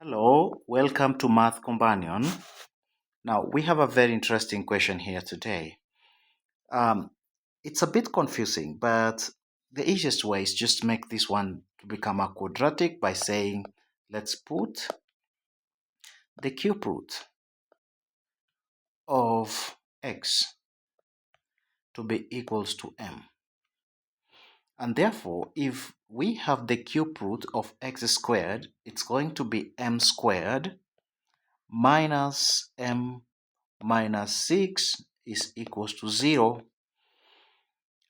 Hello, welcome to Math Companion. Now, we have a very interesting question here today. It's a bit confusing, but the easiest way is just make this one to become a quadratic by saying, let's put the cube root of x to be equals to m. And therefore, if we have the cube root of x squared, it's going to be m squared minus m minus 6 is equals to 0.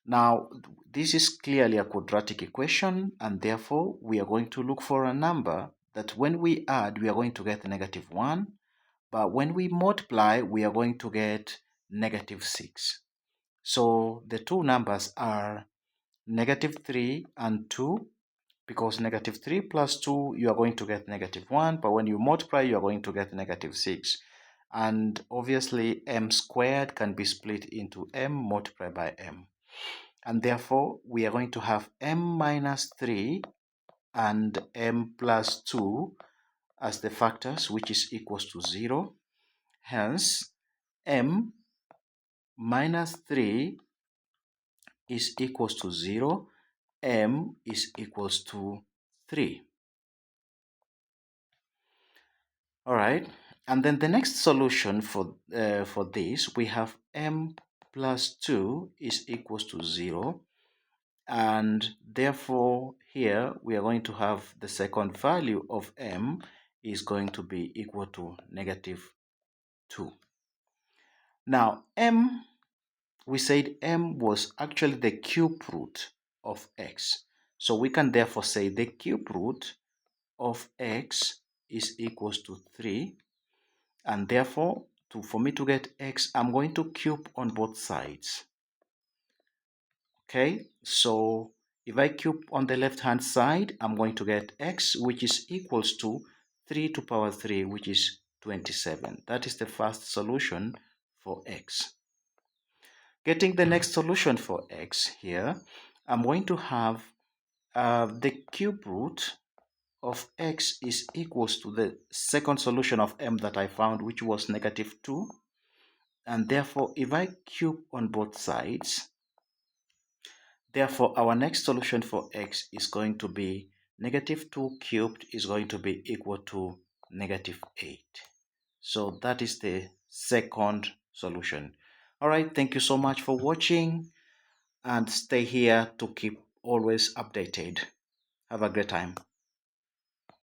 Now, this is clearly a quadratic equation, and therefore we are going to look for a number that when we add, we are going to get -1, but when we multiply, we are going to get -6. So the two numbers are -3 and 2, because -3 plus 2, you are going to get -1, but when you multiply, you are going to get -6. And obviously, m squared can be split into m multiplied by m. And therefore, we are going to have m minus 3 and m plus 2 as the factors, which is equals to 0. Hence, m minus 3 is equals to 0. M is equals to 3. All right, and then the next solution for this, we have m plus 2 is equals to 0, and therefore here we are going to have the second value of m is going to be equal to -2. Now we said m was actually the cube root of x, so we can therefore say the cube root of x is equals to 3, and therefore for me to get x, I'm going to cube on both sides. Okay, so if I cube on the left hand side, I'm going to get x, which is equals to 3 to power 3, which is 27. That is the first solution for x. Getting the next solution for x here, I'm going to have the cube root of x is equals to the second solution of m that I found, which was -2. And therefore, if I cube on both sides, therefore our next solution for x is going to be -2 cubed is going to be equal to -8. So that is the second solution. All right, thank you so much for watching, and stay here to keep always updated. Have a great time.